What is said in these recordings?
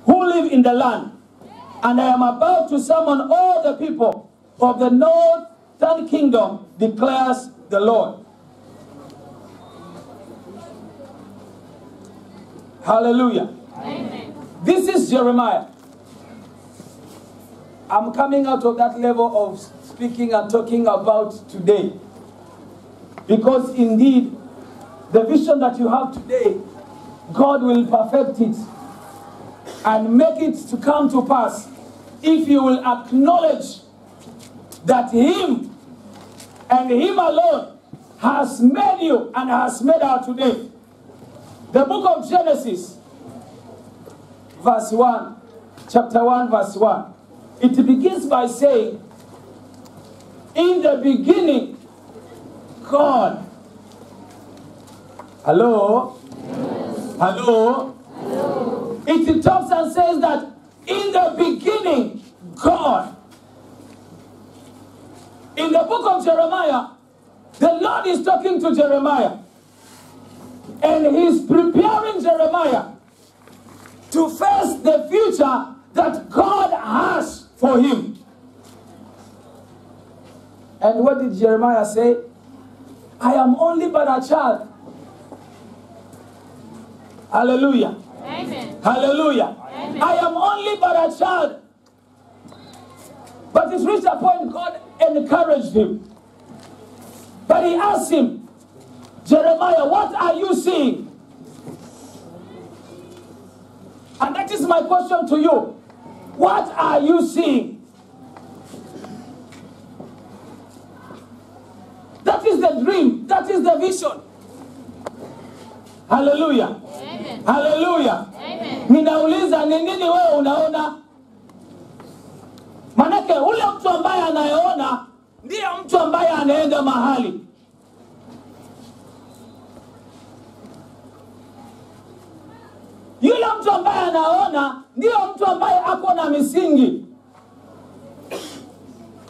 who live in the land. And I am about to summon all the people of the northern kingdom, declares the Lord. Hallelujah. Amen. This is Jeremiah. I'm coming out of that level of speaking and talking about today. Because indeed, the vision that you have today, God will perfect it and make it to come to pass if you will acknowledge that Him and Him alone has made you and has made our today. The book of Genesis, verse 1, chapter 1, verse 1. It begins by saying, in the beginning, God. Hello? Yes. Hello? Hello. It talks and says that in the beginning, God. In the book of Jeremiah, the Lord is talking to Jeremiah. And He's preparing Jeremiah to face the future that God has for him. And what did Jeremiah say? I am only but a child. Hallelujah. Amen. Hallelujah. Amen. I am only but a child. But it reached a point God encouraged him. But He asked him, Jeremiah, what are you seeing? And that is my question to you. What are you seeing? That is the dream. That is the vision. Hallelujah. Amen. Hallelujah. Amen. Ninauliza ni nini wewe unaona? Manake ule mtu ambaye anayeona ndiye mtu ambaye anaenda mahali. Yule mtu ambaye anaona ndiye mtu ambaye ako na misingi.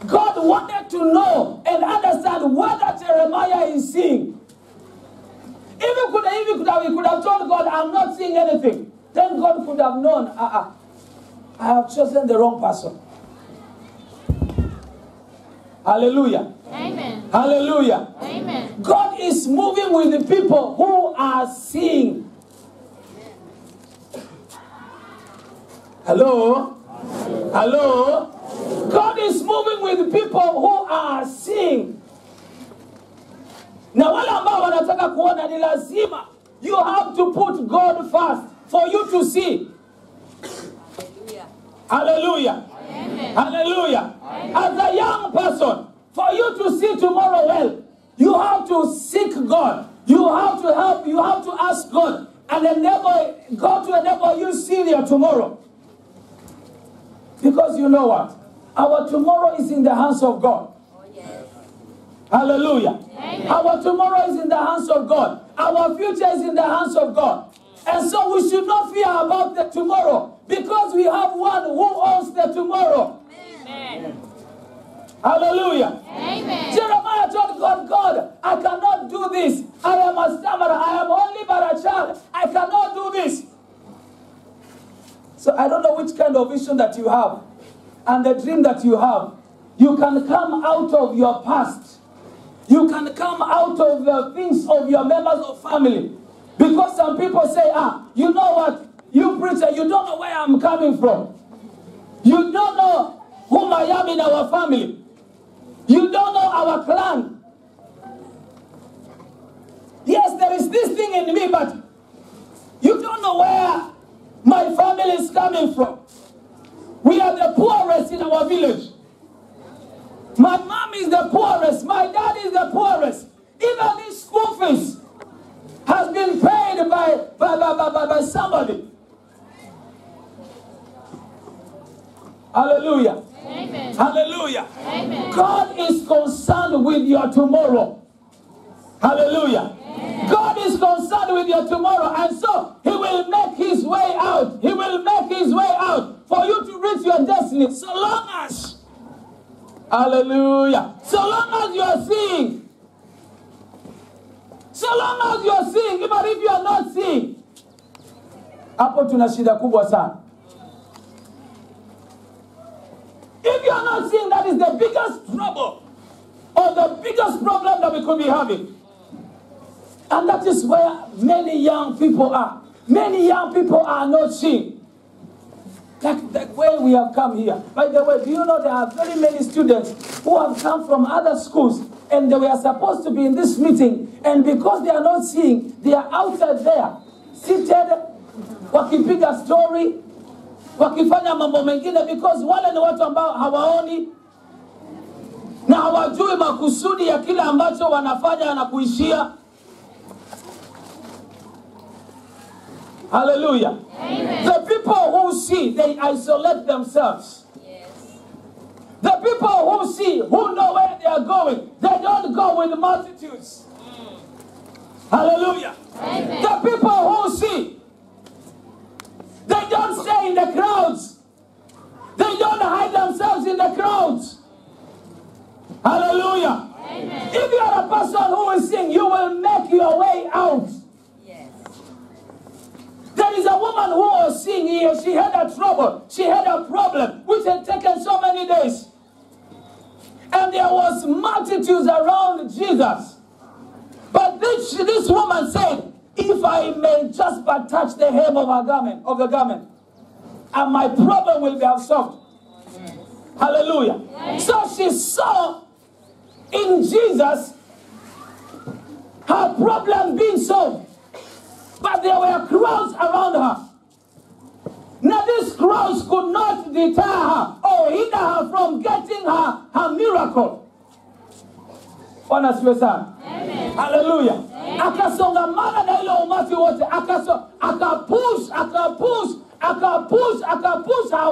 God wanted to know and understand what that Jeremiah is seeing. If we could have told God, I'm not seeing anything, then God could have known, I have chosen the wrong person. Hallelujah. Amen. Hallelujah. Amen. God is moving with the people who are seeing. Hello? Hello? God is moving with people who are seeing. Na wale ambao wanataka kuona ni lazima. You have to put God first for you to see. Hallelujah. Amen. Hallelujah. As a young person, for you to see tomorrow well, you have to seek God. You have to help. You have to ask God and enable God to enable you see your tomorrow. Because you know what? Our tomorrow is in the hands of God. Oh, yes. Hallelujah. Amen. Our tomorrow is in the hands of God. Our future is in the hands of God. And so we should not fear about the tomorrow because we have one who owns the tomorrow. Amen. Hallelujah. Amen. Jeremiah told God, God, I cannot do this. I am a stammerer. I am only but a child. I cannot do this. So I don't know which kind of vision that you have and the dream that you have. You can come out of your past. You can come out of the things of your members of family. Because some people say, you know what? You preacher, you don't know where I'm coming from. You don't know whom I am in our family. You don't know our clan. Yes, there is this thing in me, but you don't know where my family is coming from. We are the poorest in our village. My mom is the poorest. My dad is the poorest. Even this school fees has been paid by somebody. Hallelujah. Amen. Hallelujah. Amen. God is concerned with your tomorrow. Hallelujah. Amen. God is concerned with your tomorrow, and so He will make His way out. He will make His way out for you to reach your destiny. So long as, hallelujah, so long as you are seeing, so long as you are seeing, even if you are not seeing, hapo tuna shida kubwa sana. not seeing that is the biggest trouble or the biggest problem that we could be having. And that is where many young people are. Many young people are not seeing. Like the way we have come here. By the way, do you know there are very many students who have come from other schools and they were supposed to be in this meeting, and because they are not seeing, they are outside there, seated, wakipiga story, wakifanya mambo mengine, because wale ni watu ambao hawaoni na hawajui makusudi ya kile ambacho wanafanya na kuishia. Hallelujah. Amen. The people who see, they isolate themselves. Yes. The people who see, who know where they are going, they don't go with multitudes. Hallelujah. Amen. The people who see, they don't stay in the crowds. They don't hide themselves in the crowds. Hallelujah. Amen. If you are a person who is seeing, you will make your way out. There is a woman who was seeing here. She had a trouble. She had a problem which had taken so many days. And there was multitudes around Jesus. But this woman said, if I may just but touch the hem of the garment, and my problem will be solved. Hallelujah. Yes. So she saw in Jesus her problem being solved. But there were crowds around her. Now these crowds could not deter her or hinder her from getting her miracle. Bwana asifiwe sana. Hallelujah. Akasongamana na ile umati wote. Akapush her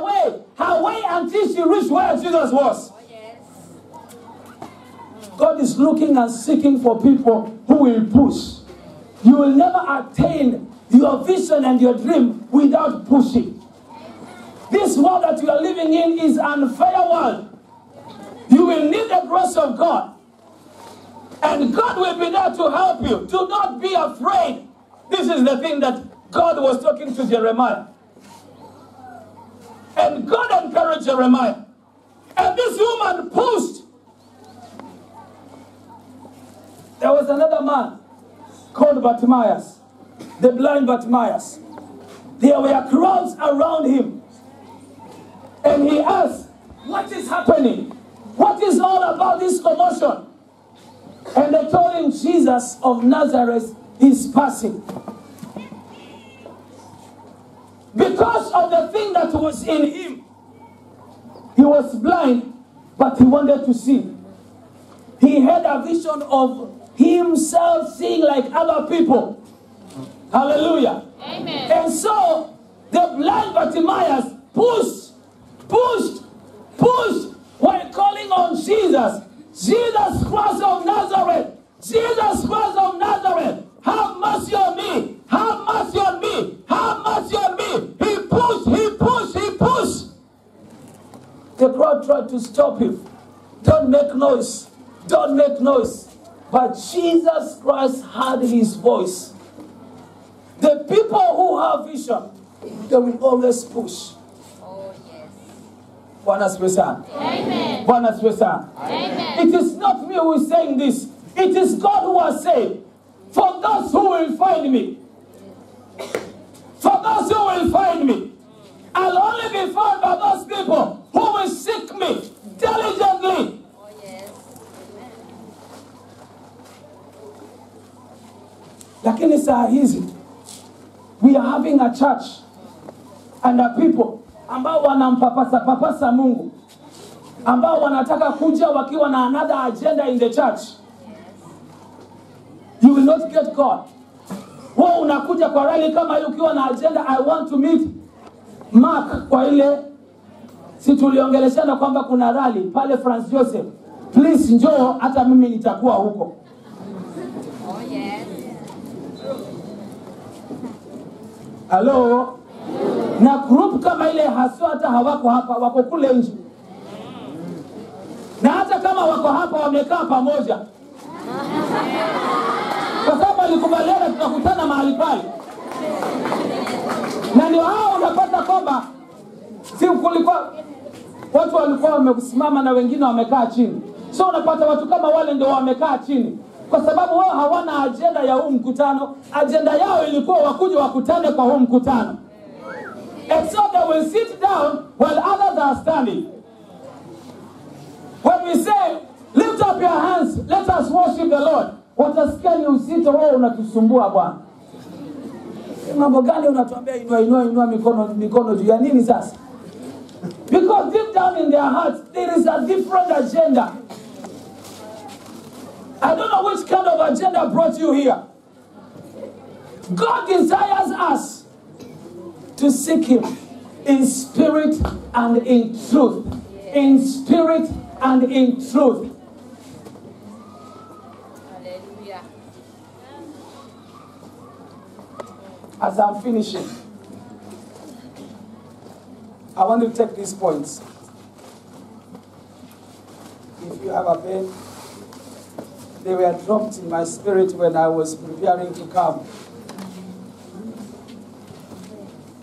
way until she reached where Jesus was. Oh, yes. God is looking and seeking for people who will push. You will never attain your vision and your dream without pushing. This world that you are living in is an unfair world. You will need the grace of God. And God will be there to help you. Do not be afraid. This is the thing that God was talking to Jeremiah. And God encouraged Jeremiah. And this woman pushed. There was another man called Bartimaeus, the blind Bartimaeus. There were crowds around him. And he asked, what is happening? What is all about this commotion? And they told him, Jesus of Nazareth is passing. Because of the thing that was in him, he was blind, but he wanted to see. He had a vision of himself seeing like other people. Hallelujah. Amen. And so the blind Bartimaeus pushed while calling on Jesus. Jesus Christ of Nazareth. Jesus Christ of Nazareth. Have mercy on me. Have mercy on me. Have mercy on me. He pushed. The crowd tried to stop him. Don't make noise. Don't make noise. But Jesus Christ heard his voice. The people who have vision, they will always push. Oh, yes. Bwana asifiwe sana. Amen. Bwana asifiwe sana. Amen. It is not me who is saying this. It is God who has said, for those who will find me. For those who will find me. I'll only be found by those people who will seek me diligently. Oh, yes. Lakini saa hizi, we are having a church and a people ambao wanampapasa Mungu, ambao wanataka kuja wakiwa na another agenda in the church. You will not get God. Wewe unakuja kwa rally kama hiyo ukiwa na agenda, I want to meet Mark kwa ile, si tuliongeleshana kwamba kuna rally pale France Joseph. Please njoo, hata mimi nitakuwa huko. Oh, yes. Hello? Na group kama ile haswa hata hawako hapa, wako kule nje. Na hata kama wako hapa wamekaa pamoja. Kwa sababu alikubaliana tutakutana mahali pale. Na ndio hao unapata kwamba si kulikuwa Watu walikuwa wamesimama na wengine wamekaa chini. So unapata watu kama wale ndio wamekaa chini. Kwa sababu wao hawana agenda ya huu mkutano. Agenda yao ilikuwa wakuje wakutane kwa huu mkutano. And so they will sit down while others are standing. When we say, lift up your hands, let us worship the Lord. Watasikia ni uzito wao unatusumbua Bwana. Mambo gani unatuambia inua mikono juu ya nini sasa? Because deep down in their hearts, there is a different agenda. I don't know which kind of agenda brought you here. God desires us to seek Him in spirit and in truth. In spirit and in truth. Hallelujah. As I'm finishing, I want to take these points. If you have a pen, they were dropped in my spirit when I was preparing to come.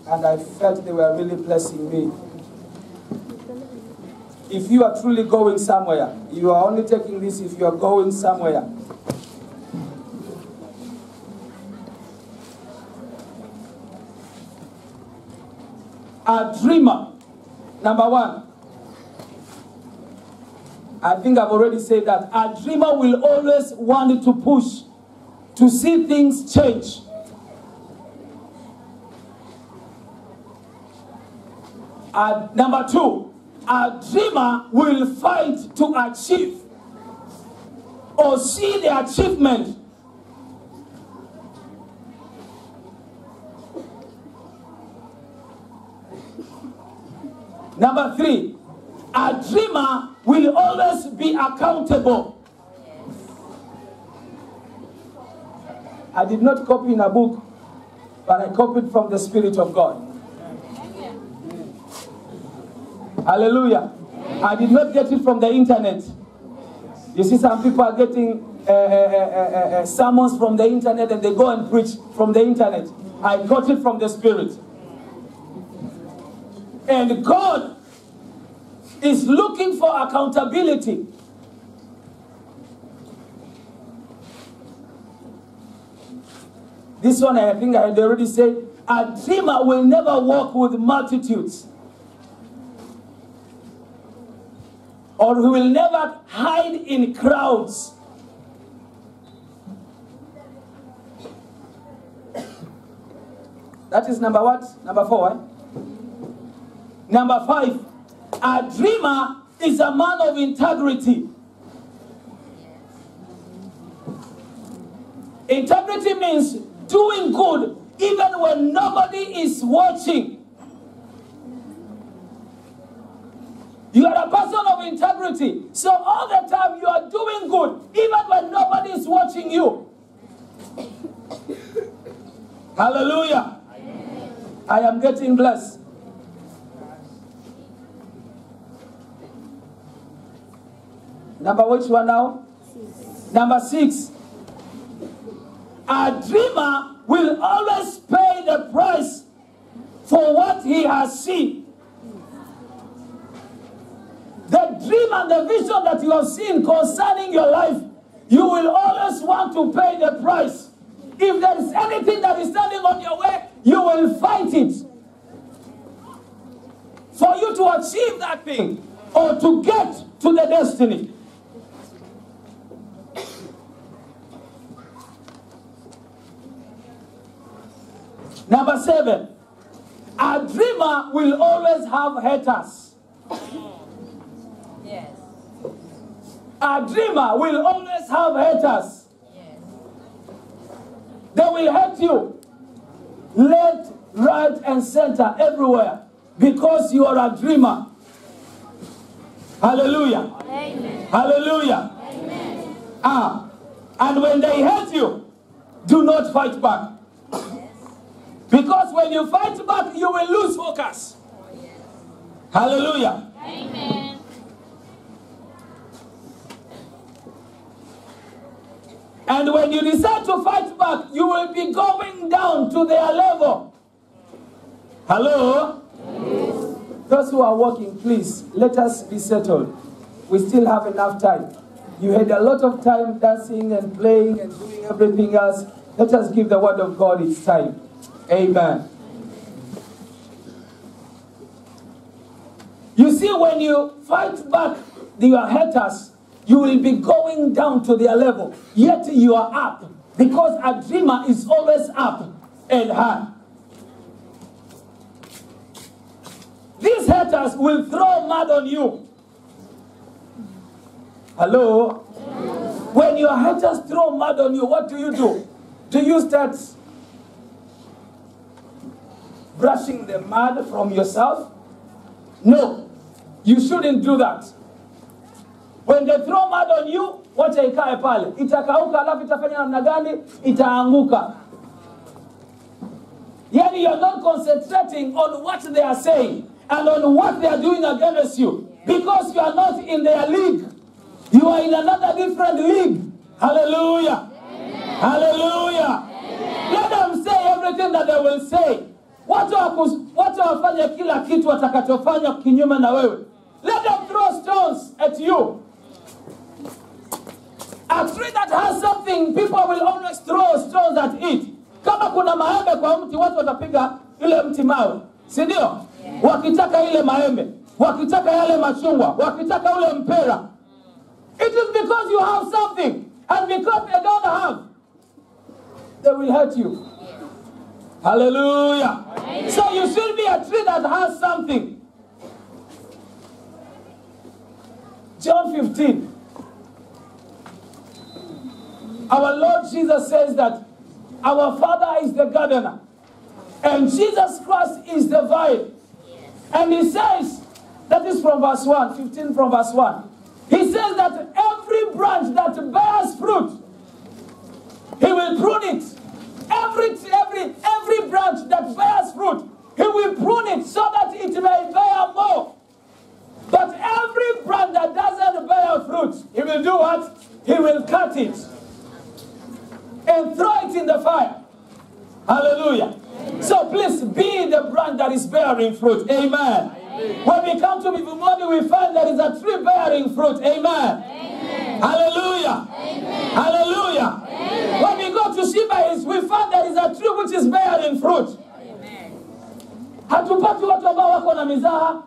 And I felt they were really blessing me. If you are truly going somewhere, you are only taking this if you are going somewhere. A dreamer, number one. I think I've already said that. A dreamer will always want to push, to see things change. Number two, a dreamer will fight to achieve or see the achievement. Number three, a dreamer will always be accountable. I did not copy in a book, but I copied from the Spirit of God. Hallelujah. I did not get it from the internet. You see, some people are getting sermons from the internet and they go and preach from the internet. I got it from the Spirit. And God is looking for accountability. This one I think I had already said. A dreamer will never walk with multitudes. Or he will never hide in crowds. That is number what? Number 4, eh? Number 5, a dreamer is a man of integrity. Integrity means doing good even when nobody is watching. You are a person of integrity. So all the time you are doing good even when nobody is watching you. Hallelujah. I am getting blessed. Number which one now? 6. Number 6. A dreamer will always pay the price for what he has seen. The dream and the vision that you have seen concerning your life, you will always want to pay the price. If there is anything that is standing on your way, you will fight it. For you to achieve that thing or to get to the destiny. Number 7, a dreamer will always have haters. Yes. A dreamer will always have haters. Yes. They will hate you left, right, and center, everywhere, because you are a dreamer. Hallelujah. Amen. Hallelujah. Amen. And when they hate you, do not fight back. Because when you fight back, you will lose focus. Oh, yes. Hallelujah. Amen. And when you decide to fight back, you will be going down to their level. Hello? Yes. Those who are working, please, let us be settled. We still have enough time. You had a lot of time dancing and playing and doing everything else. Let us give the word of God its time. Amen. You see, when you fight back your haters, you will be going down to their level. Yet you are up. Because a dreamer is always up and high. These haters will throw mud on you. Hello? When your haters throw mud on you, what do? Do you start brushing the mud from yourself? No. You shouldn't do that. When they throw mud on you, wacha ikae pale. Itakauka alafu itafanya namna gani? Itaanguka. Yani you're not concentrating on what they are saying and on what they are doing against you. Because you are not in their league. You are in another different league. Hallelujah. Amen. Hallelujah. Amen. Let them say everything that they will say. Watu wafanye kila kitu watakachofanya kinyume na wewe. Let them throw stones at you. A tree that has something, people will always throw stones at it. Kama kuna maembe kwa mti, watu watapiga ile mti mawe. Si ndio? Wakitaka ile maembe, wakitaka yale machungwa, wakitaka ule mpera. It is because you have something. And because they don't have, they will hurt you. Hallelujah. Amen. So you should be a tree that has something. John 15. Our Lord Jesus says that our Father is the gardener. And Jesus Christ is the vine. And he says, that is from verse 1, 15 from verse 1. He says that every branch that bears fruit, he will prune it. Every branch that bears fruit, he will prune it so that it may bear more. But every branch that doesn't bear fruit, he will do what? He will cut it and throw it in the fire. Hallelujah. Amen. So please be the branch that is bearing fruit. Amen. Amen. When we come to Mivumoni, we find there is a tree bearing fruit. Amen. Amen. Hallelujah. Amen. Hallelujah. Amen. When we go to Sheba, we find there is a tree which is bearing fruit. Amen. Hatupati watu ambao wako na mizaha.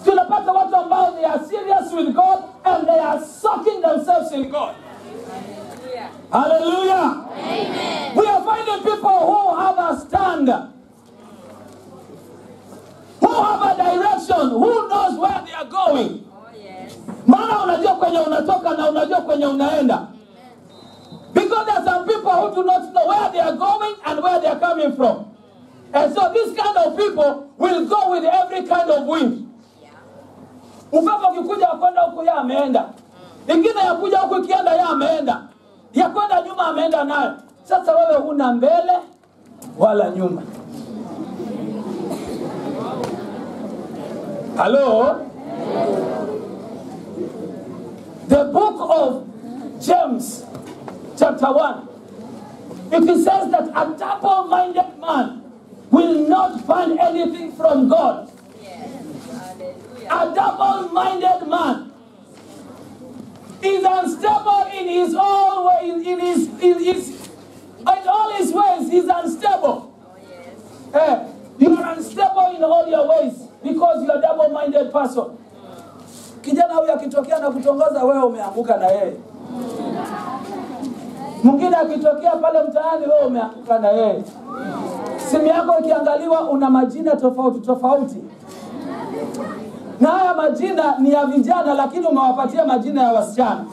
Tunapata watu ambao they are serious with God and they are sucking themselves in God. Hallelujah. Amen. We are finding people who have a stand, who have a direction, who knows where they are going. Oh, yes. Maana unajua kwenye unatoka na unajua kwenye unaenda. Because there are some people who do not know where they are going and where they are coming from. And so this kind of people will go with every kind of wind. Upepo ukikuja kwenda huko ya ameenda. Ingine yakuja huko ikienda ya ameenda. Ya kwenda nyuma ameenda nayo. Sasa wewe huna mbele wala nyuma. Hello? The book of James chapter 1. It says that a double-minded man will not find anything from God. A double-minded man is unstable in his own way, in all his ways. He's unstable. Oh, yes. You are unstable in all your ways because you are a double-minded person. Kijana huyu akitokea na kutongoza, wewe umeanguka na yeye. Mwingine akitokea pale mtaani, wewe umeanguka na yeye. Simu yako ikiangaliwa una majina tofauti tofauti. Na haya majina ni ya vijana lakini umewapatia majina ya wasichana.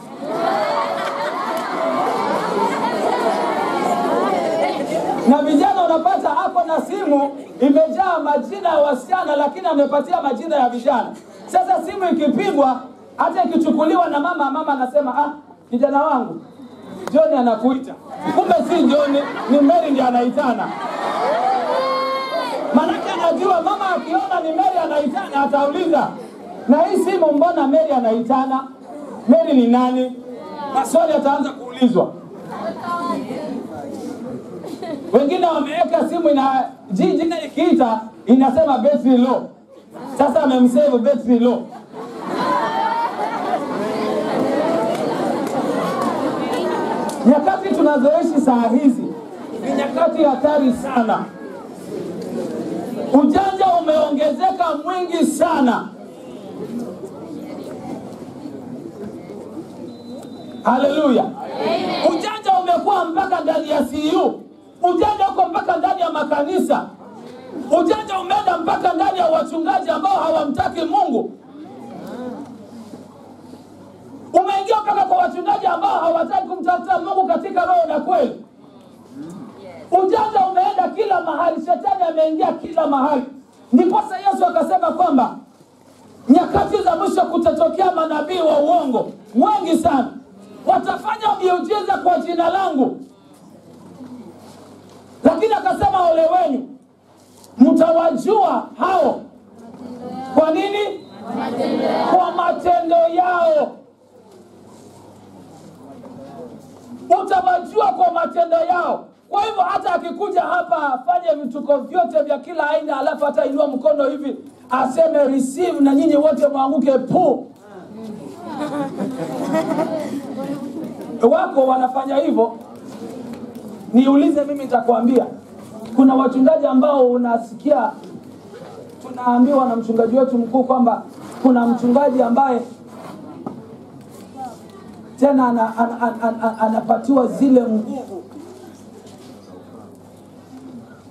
Na vijana unapata hapo na simu imejaa majina ya wasichana lakini amepatia majina ya vijana. Sasa simu ikipigwa hata ikichukuliwa na mama anasema kijana wangu John anakuita. Kumbe si John, ni Mary ndiye anaitana. Manake anajua mama akiona ni Mary anaitana atauliza, na hii simu mbona Mary anaitana? Mary ni nani? Maswali ataanza kuulizwa. Wengine wameweka simu ina jina ikiita inasema battery low. Sasa amemsave battery low. Nyakati tunazoishi saa hizi ni nyakati hatari sana. Ujanja umeongezeka mwingi sana. Haleluya. Ujanja umekuwa mpaka ndani ya CU. Ujanja uko mpaka ndani ya makanisa. Ujanja umeenda mpaka ndani ya wachungaji ambao hawamtaki Mungu. Umeingia mpaka kwa wachungaji ambao hawataki kumtafuta Mungu katika roho na kweli. Ujanja umeenda kila mahali, shetani ameingia kila mahali. Ndiposa Yesu akasema kwamba nyakati za mwisho kutatokea manabii wa uongo wengi sana. Watafanya miujiza kwa jina langu. Lakini akasema ole wenu, mtawajua hao. Kwa nini? Kwa matendo yao. Utawajua kwa matendo yao. Kwa hivyo hata akikuja hapa afanye vituko vyote vya kila aina, alafu hata inua mkono hivi aseme receive na nyinyi wote mwanguke pu. Wako wanafanya hivyo. Niulize mimi nitakwambia. Kuna wachungaji ambao unasikia tunaambiwa na mchungaji wetu mkuu kwamba kuna mchungaji ambaye tena anapatiwa zile nguvu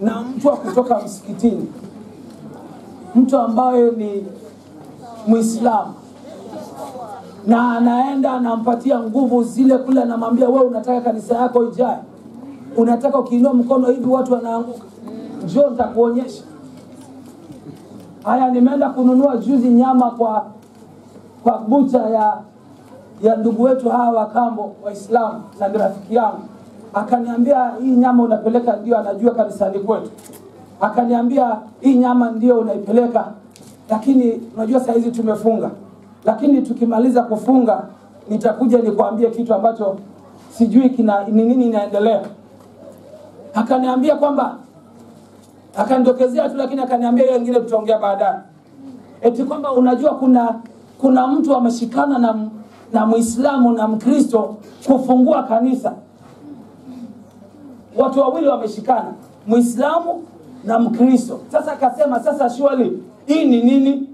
na mtu kutoka msikitini, mtu ambaye ni Muislamu, na anaenda anampatia nguvu zile kule, anamwambia wewe unataka kanisa yako ijae, unataka ukiinua mkono hivi watu wanaanguka, njoo nitakuonyesha. Haya, nimeenda kununua juzi nyama kwa bucha ya ndugu wetu hawa wa kambo Waislamu, na rafiki yangu akaniambia hii nyama unapeleka, ndio anajua kanisani kwetu. Akaniambia hii nyama ndio unaipeleka, lakini unajua saa hizi tumefunga, lakini tukimaliza kufunga nitakuja nikwambie kitu ambacho sijui ni nini inaendelea. Akaniambia kwamba akandokezea tu, lakini akaniambia hiyo nyingine tutaongea baadaye. Eti kwamba unajua kuna mtu ameshikana na Muislamu na Mkristo kufungua kanisa. Watu wawili wameshikana, Muislamu na Mkristo. Sasa akasema sasa surely hii ni nini?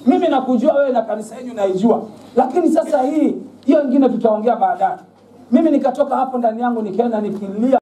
Mimi nakujua wewe na kanisa yenu naijua, lakini sasa hiyo nyingine tutaongea baadaye. Mimi nikatoka hapo ndani yangu nikaenda nikilia.